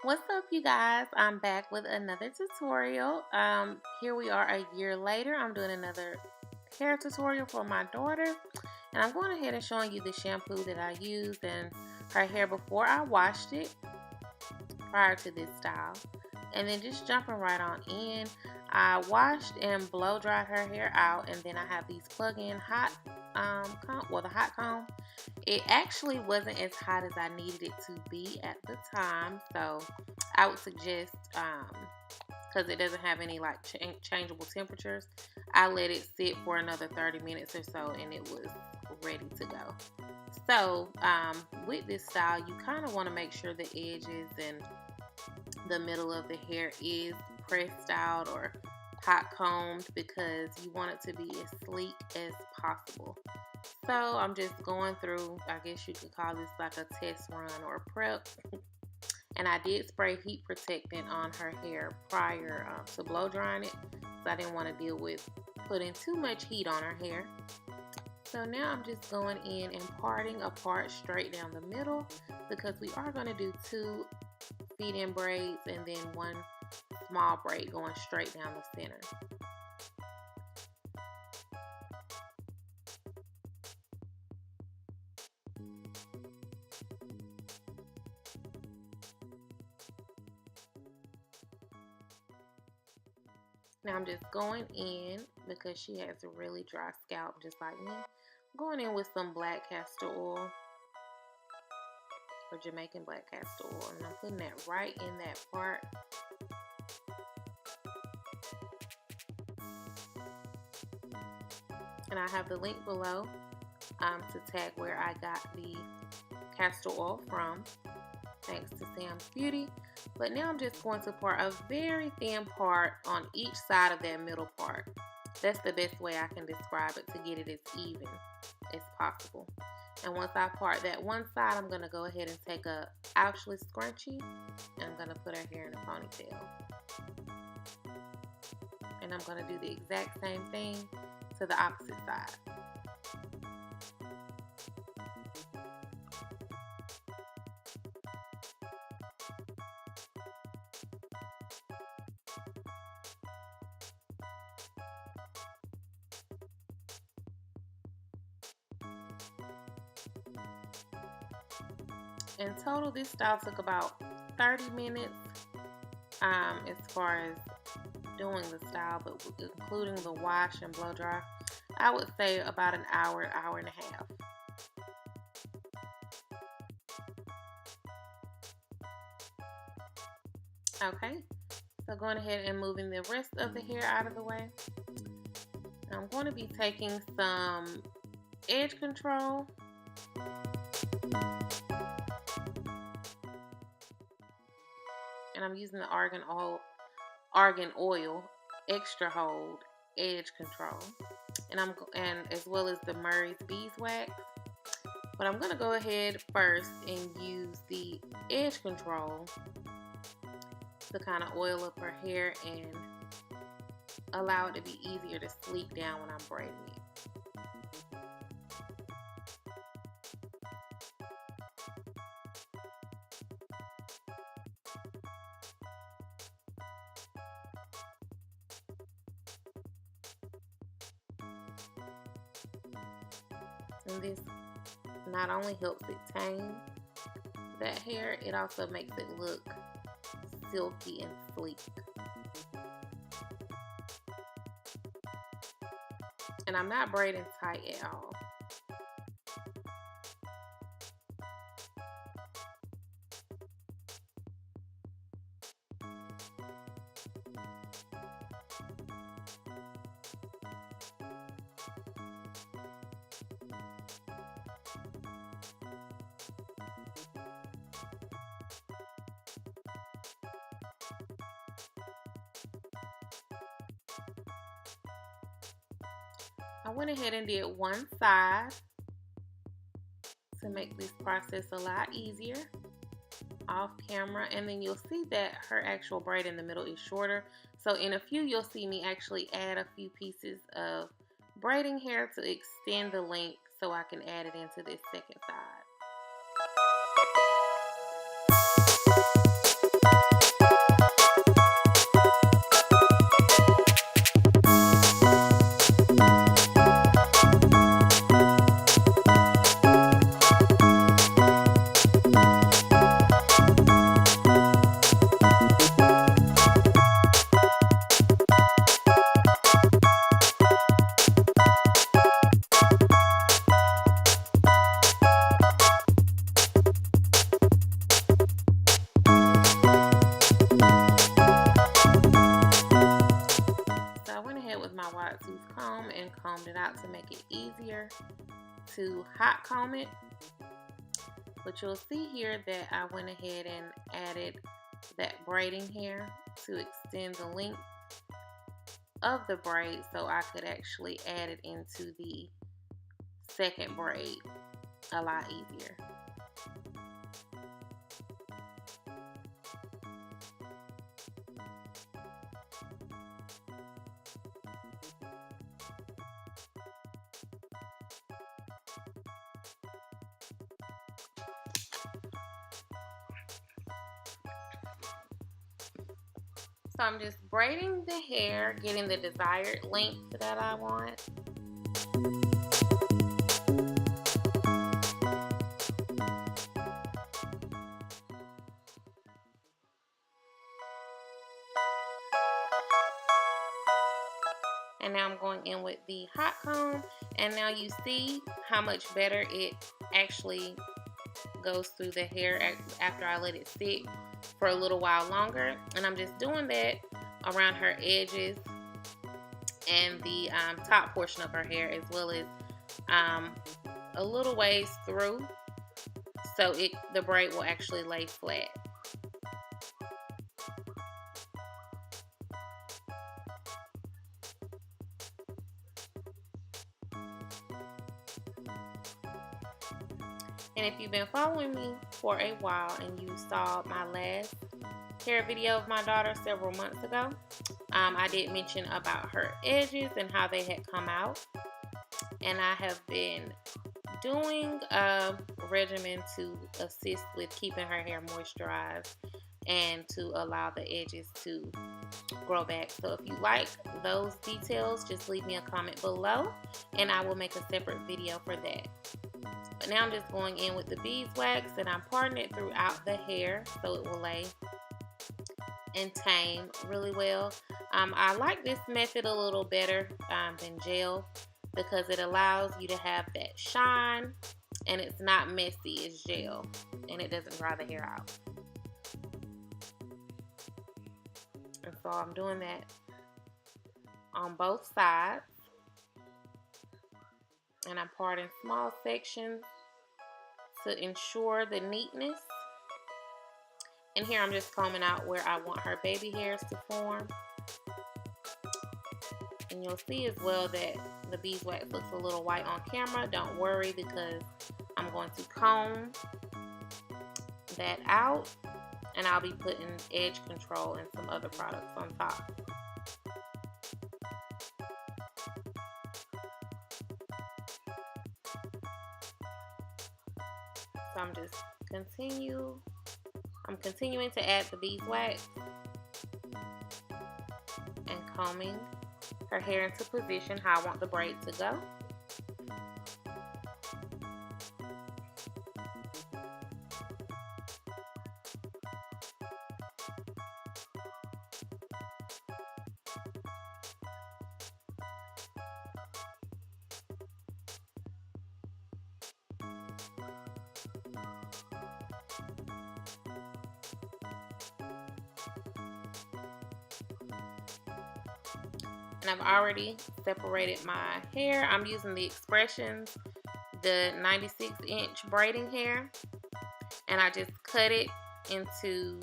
What's up, you guys? I'm back with another tutorial. Here we are a year later. I'm doing another hair tutorial for my daughter, and I'm going ahead and showing you the shampoo that I used and her hair before I washed it prior to this style. And then just jumping right on in, I washed and blow dried her hair out, and then I have these plug-in hot the hot comb. It actually wasn't as hot as I needed it to be at the time, so I would suggest, because it doesn't have any like changeable temperatures, I let it sit for another 30 minutes or so, and it was ready to go. So with this style, you kind of want to make sure the edges and the middle of the hair is pressed out or hot combed, because you want it to be as sleek as possible. So I'm just going through, I guess you could call this like a test run or a prep. And I did spray heat protectant on her hair prior to blow drying it, so I didn't want to deal with putting too much heat on her hair. So now I'm just going in and parting a part straight down the middle, because we are going to do 2 feed-in braids and then 1 small braid going straight down the center. Now I'm just going in, because she has a really dry scalp just like me. I'm going in with some black castor oil, or Jamaican black castor oil, and I'm putting that right in that part. And I have the link below to tag where I got the castor oil from, thanks to Sam's Beauty. But now I'm just going to part a very thin part on each side of that middle part. That's the best way I can describe it, to get it as even as possible. And once I part that one side, I'm going to go ahead and take a ouchless scrunchie, and I'm going to put her hair in a ponytail. And I'm going to do the exact same thing to the opposite side. In total, this style took about 30 minutes as far as doing the style, but including the wash and blow dry, I would say about an hour, hour and a half. Okay, so going ahead and moving the rest of the hair out of the way. I'm going to be taking some edge control. And I'm using the argan oil extra hold edge control, and as well as the Murray's beeswax. But I'm gonna go ahead first and use the edge control to kind of oil up her hair and allow it to be easier to sleek down when I'm braiding it. And this not only helps it tame that hair, it also makes it look silky and sleek. And I'm not braiding tight at all. I went ahead and did one side to make this process a lot easier off camera, and then you'll see that her actual braid in the middle is shorter. So in a few, you'll see me actually add a few pieces of braiding hair to extend the length so I can add it into this second side. hair to hot comb it. But you'll see here that I went ahead and added that braiding hair to extend the length of the braid so I could actually add it into the second braid a lot easier. So I'm just braiding the hair, getting the desired length that I want. And now I'm going in with the hot comb, and now you see how much better it actually goes through the hair after I let it sit for a little while longer. And I'm just doing that around her edges and the top portion of her hair, as well as a little ways through, so the braid will actually lay flat. And if you've been following me for a while and you saw my last hair video of my daughter several months ago, I did mention about her edges and how they had come out. And I have been doing a regimen to assist with keeping her hair moisturized and to allow the edges to grow back. So if you like those details, just leave me a comment below and I will make a separate video for that. But now I'm just going in with the beeswax and I'm parting it throughout the hair so it will lay and tame really well. I like this method a little better than gel because it allows you to have that shine and it's not messy as gel and it doesn't dry the hair out. And so I'm doing that on both sides. And I'm parting small sections to ensure the neatness. And here I'm just combing out where I want her baby hairs to form. And you'll see as well that the beeswax looks a little white on camera. Don't worry, because I'm going to comb that out and I'll be putting edge control and some other products on top. So I'm just continuing to add the beeswax and combing her hair into position how I want the braid to go. And I've already separated my hair. I'm using the Expressions, the 96-inch braiding hair. And I just cut it into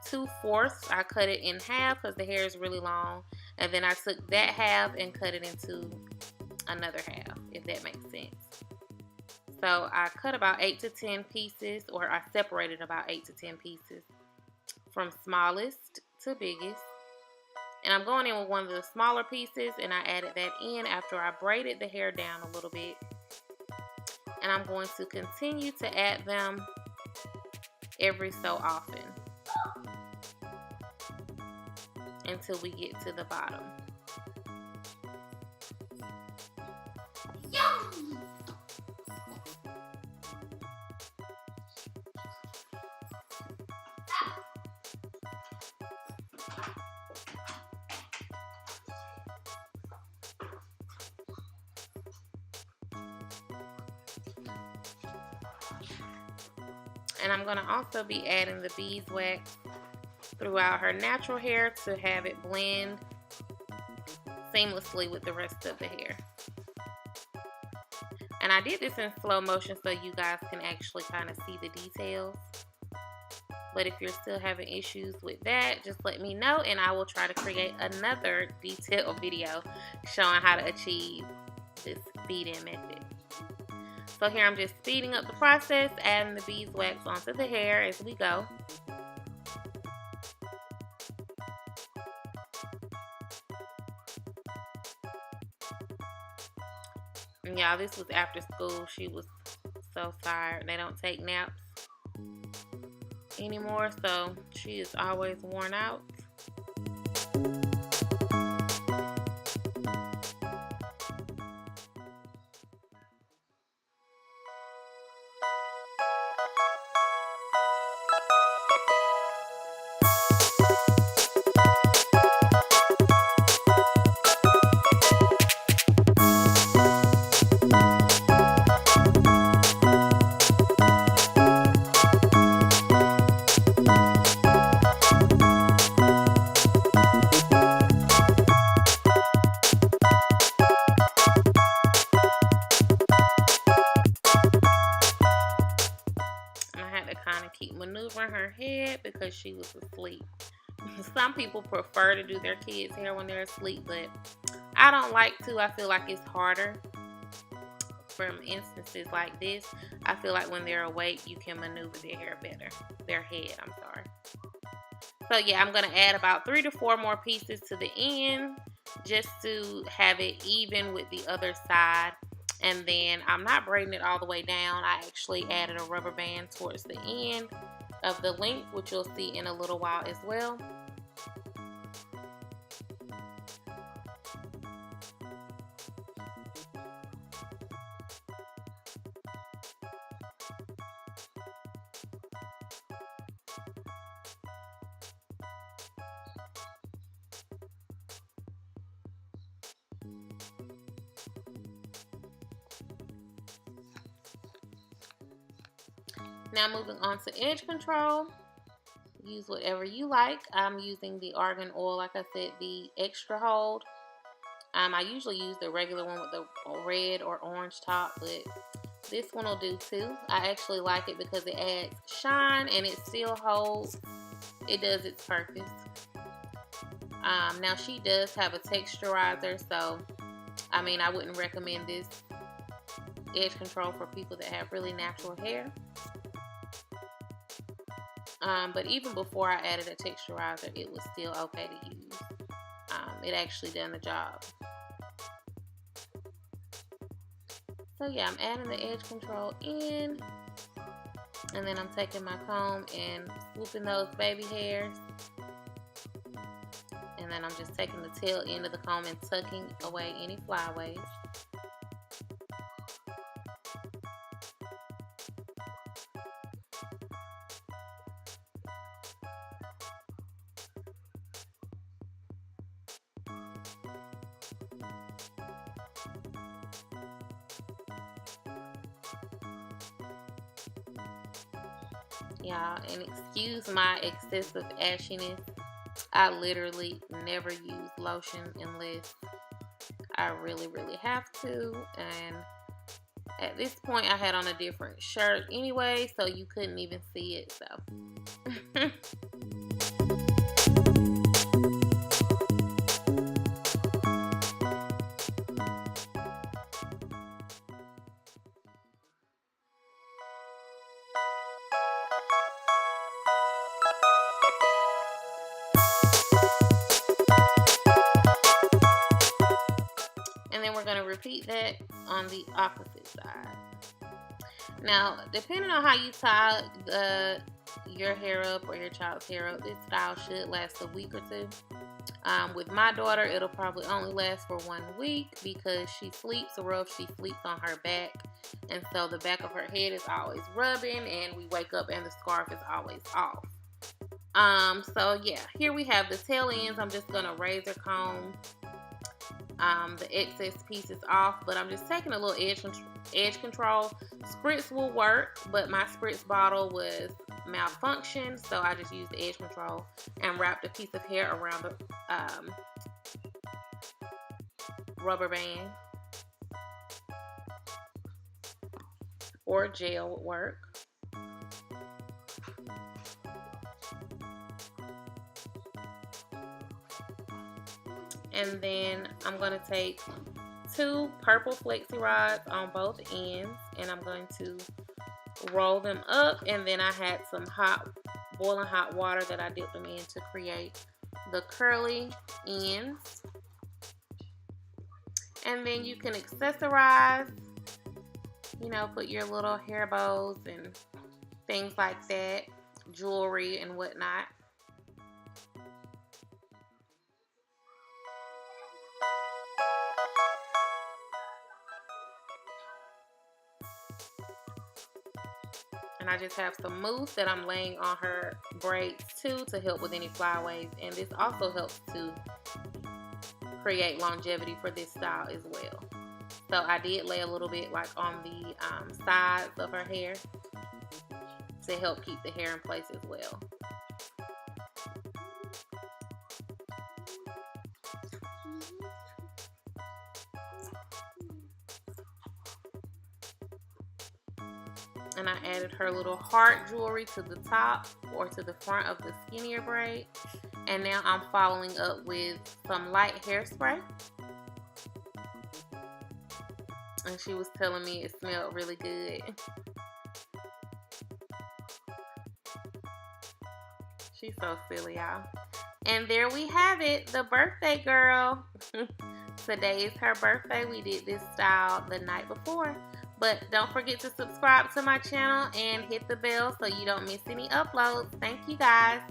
2/4. I cut it in half because the hair is really long. And then I took that half and cut it into another half, if that makes sense. So I cut about 8 to 10 pieces, or I separated about 8 to 10 pieces from smallest to biggest. And I'm going in with one of the smaller pieces and I added that in after I braided the hair down a little bit. And I'm going to continue to add them every so often until we get to the bottom. And I'm going to also be adding the beeswax throughout her natural hair to have it blend seamlessly with the rest of the hair. And I did this in slow motion so you guys can actually kind of see the details. But if you're still having issues with that, just let me know and I will try to create another detailed video showing how to achieve this speed-in method. So here I'm just speeding up the process, adding the beeswax onto the hair as we go. And y'all, this was after school. She was so tired. They don't take naps anymore, so she is always worn out. Keep maneuvering her head because she was asleep. Some people prefer to do their kids' hair when they're asleep, but I don't like to. I feel like it's harder. From instances like this, I feel like when they're awake, you can maneuver their hair better. Their head, I'm sorry. So yeah, I'm going to add about 3 to 4 more pieces to the end just to have it even with the other side. And then I'm not braiding it all the way down. I actually added a rubber band towards the end of the length, which you'll see in a little while as well. Now moving on to edge control, use whatever you like. I'm using the argan oil, like I said, the extra hold. I usually use the regular one with the red or orange top, but this one will do too. I actually like it because it adds shine and it still holds. It does its purpose. Now she does have a texturizer, so I mean I wouldn't recommend this edge control for people that have really natural hair. But even before I added a texturizer, it was still okay to use. It actually done the job. So yeah, I'm adding the edge control in. And then I'm taking my comb and swooping those baby hairs. And then I'm just taking the tail end of the comb and tucking away any flyaways. Y'all, and excuse my excessive ashiness. I literally never use lotion unless I really have to, and at this point I had on a different shirt anyway, so you couldn't even see it, so we're going to repeat that on the opposite side. Now, depending on how you tie your hair up or your child's hair up, this style should last a week or 2. With my daughter, it'll probably only last for 1 week because she sleeps rough. She sleeps on her back, and so the back of her head is always rubbing, and we wake up and the scarf is always off. So yeah, here we have the tail ends. I'm just going to razor comb the excess pieces off, but I'm just taking a little edge control. Spritz will work, but my spritz bottle was malfunctioned, so I just used the edge control and wrapped a piece of hair around the rubber band. or gel would work. And then I'm going to take 2 purple flexi rods on both ends, and I'm going to roll them up. And then I had some boiling hot water that I dipped them in to create the curly ends. And then you can accessorize, you know, put your little hair bows and things like that, jewelry and whatnot. And I just have some mousse that I'm laying on her braids too to help with any flyaways. And this also helps to create longevity for this style as well. So I did lay a little bit like on the sides of her hair to help keep the hair in place as well. And I added her little heart jewelry to the top or to the front of the skinnier braid. And now I'm following up with some light hairspray. And she was telling me it smelled really good. She's so silly, y'all. And there we have it, the birthday girl. Today is her birthday. We did this style the night before. But don't forget to subscribe to my channel and hit the bell so you don't miss any uploads. Thank you guys.